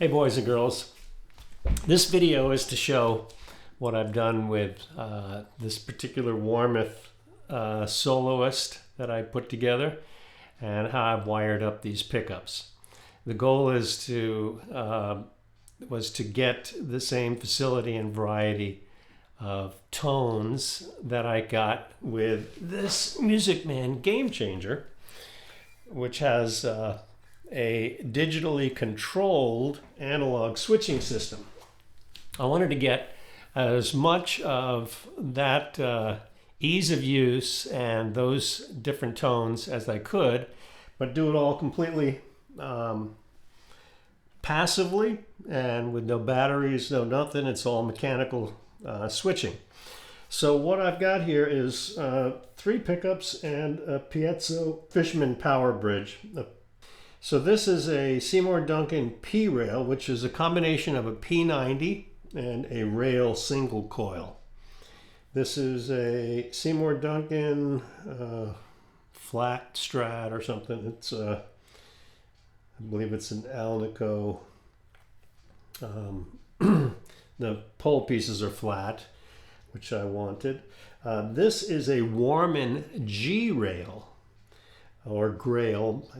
Hey boys and girls, this video is to show what I've done with this particular Warmoth Soloist that I put together and how I've wired up these pickups. The goal is was to get the same facility and variety of tones that I got with this Music Man Game Changer, which has a digitally controlled analog switching system. I wanted to get as much of that ease of use and those different tones as I could, but do it all completely passively and with no batteries, no nothing. It's all mechanical switching. So what I've got here is 3 pickups and a piezo Fishman Powerbridge. So this is a Seymour Duncan PRail, which is a combination of a P90 and a rail single coil. This is a Seymour Duncan flat Strat or something. It's I believe it's an Alnico. The pole pieces are flat, which I wanted. This is a Warman GRail. Or GRail, I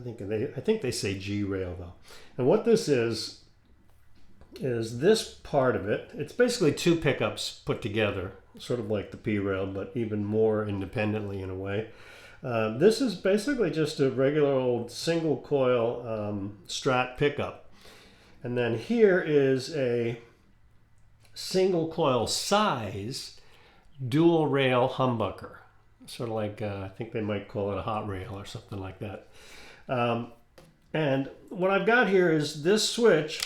think they say GRail though. And what this is this part of it. It's basically 2 pickups put together, sort of like the PRail, but even more independently in a way. This is basically just a regular old single coil Strat pickup. And then here is a single coil size dual rail humbucker. Sort of like, I think they might call it a hot rail or something like that. And what I've got here is this switch,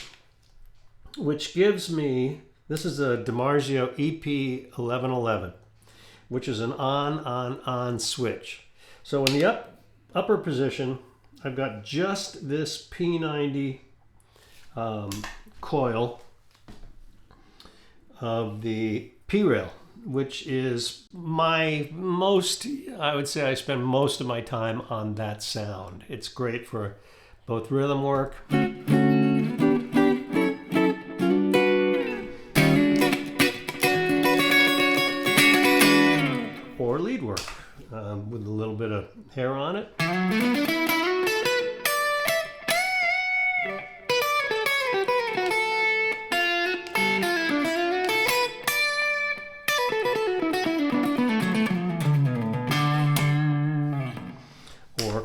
which gives me, this is a DiMarzio EP1111, which is an on switch. So in the upper position, I've got just this P90 coil of the PRail, which is I would say I spend most of my time on that sound. It's great for both rhythm work or lead work with a little bit of hair on it.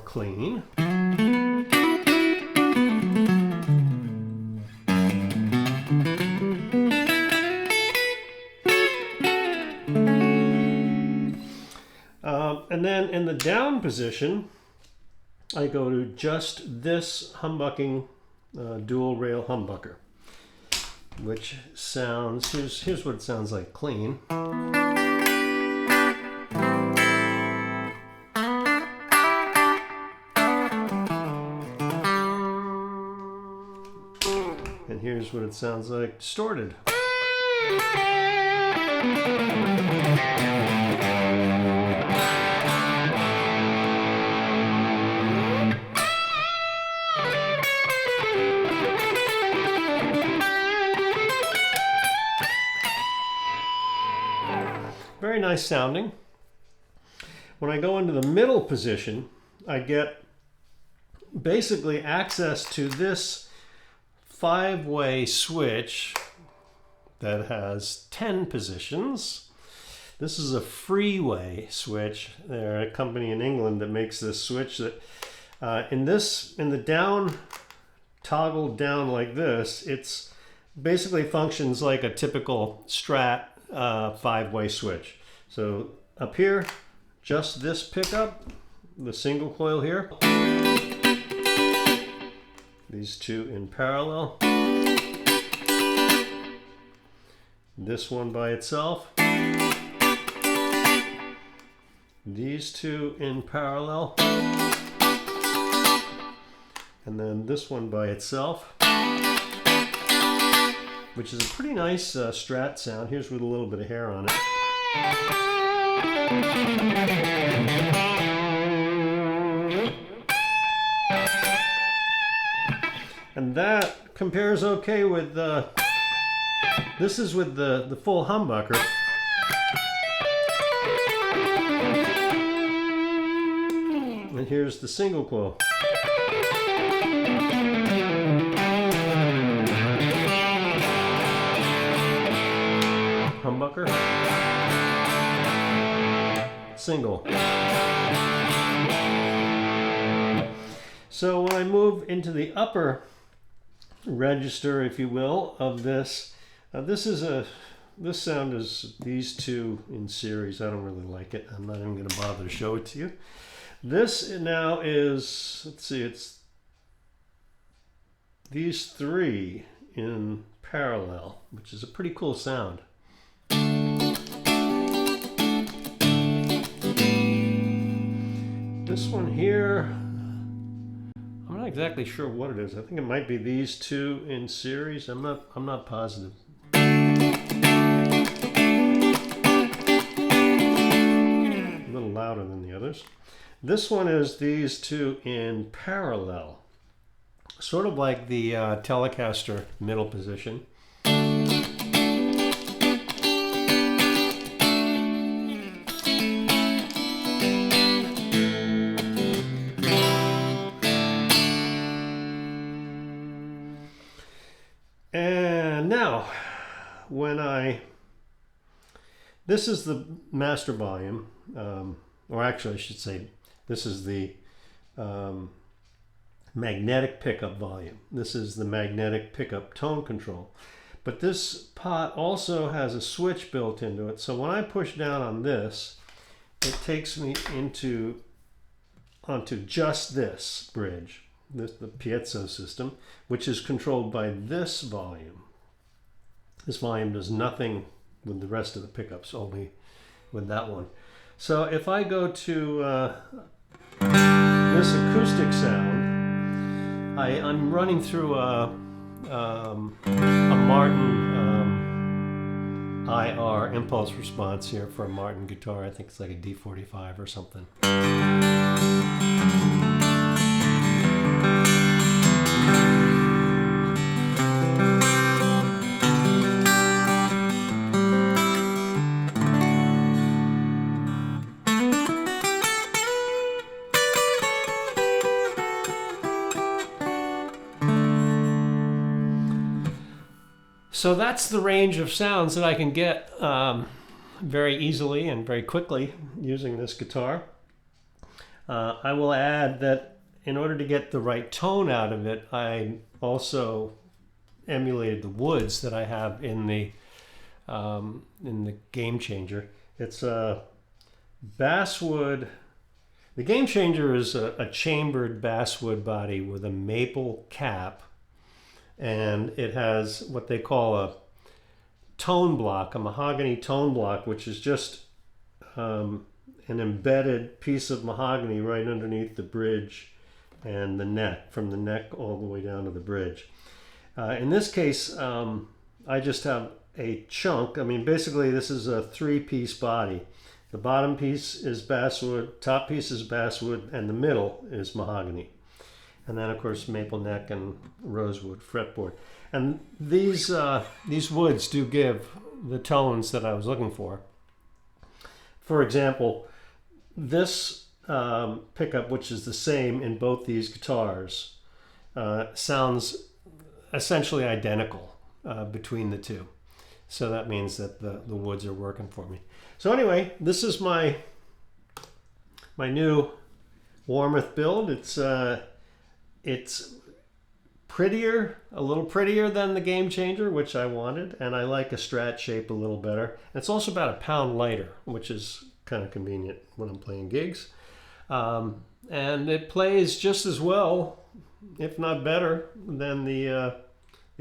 Clean. And then in the down position, I go to just this humbucking dual rail humbucker, which sounds, here's what it sounds like clean. And here's what it sounds like distorted. Very nice sounding. When I go into the middle position, I get basically access to this 5-way switch that has 10 positions. This is a freeway switch. They're a company in England that makes this switch that in the down toggle down like this, it's basically functions like a typical Strat 5-way switch. So up here, just this pickup, the single coil here. These 2 in parallel. This one by itself. These 2 in parallel. And then this one by itself, which is a pretty nice Strat sound. Here's with a little bit of hair on it. And that compares okay with this is with the full humbucker. And here's the single coil. Humbucker. Single. So when I move into the upper register, if you will, of this, this sound is these two in series. I don't really like it. I'm not even going to bother to show it to you. This now is, let's see, it's these three in parallel, which is a pretty cool sound. This one here, I'm not exactly sure what it is. I think it might be these two in series. I'm not positive. A little louder than the others. This one is these two in parallel. Sort of like the Telecaster middle position. And now, this is the master volume, or actually I should say, this is the magnetic pickup volume. This is the magnetic pickup tone control. But this pot also has a switch built into it. So when I push down on this, it takes me onto just this bridge, the piezo system, which is controlled by this volume. This volume does nothing with the rest of the pickups, only with that one. So if I go to this acoustic sound, I'm running through a Martin IR impulse response here for a Martin guitar. I think it's like a D45 or something. So that's the range of sounds that I can get very easily and very quickly using this guitar. I will add that in order to get the right tone out of it, I also emulated the woods that I have in the Game Changer. It's a basswood. The Game Changer is a chambered basswood body with a maple cap. And it has what they call a tone block, a mahogany tone block, which is just an embedded piece of mahogany right underneath the bridge and the neck, from the neck all the way down to the bridge. In this case, I just have a chunk. I mean, basically this is a three-piece body. The bottom piece is basswood, top piece is basswood, and the middle is mahogany. And then, of course, maple neck and rosewood fretboard. And these woods do give the tones that I was looking for. For example, this pickup, which is the same in both these guitars, sounds essentially identical between the two. So that means that the woods are working for me. So anyway, this is my new Warmoth build. It's prettier, a little prettier than the Game Changer, which I wanted, and I like a Strat shape a little better. And it's also about a pound lighter, which is kind of convenient when I'm playing gigs. And it plays just as well, if not better, than the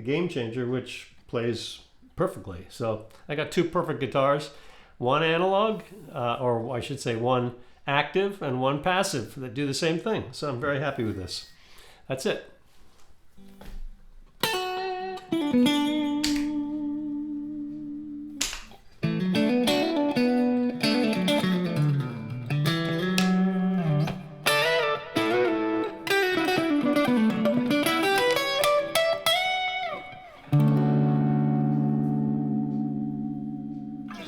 Game Changer, which plays perfectly. So I got two perfect guitars, one analog, or I should say one active and one passive that do the same thing. So I'm very happy with this. That's it.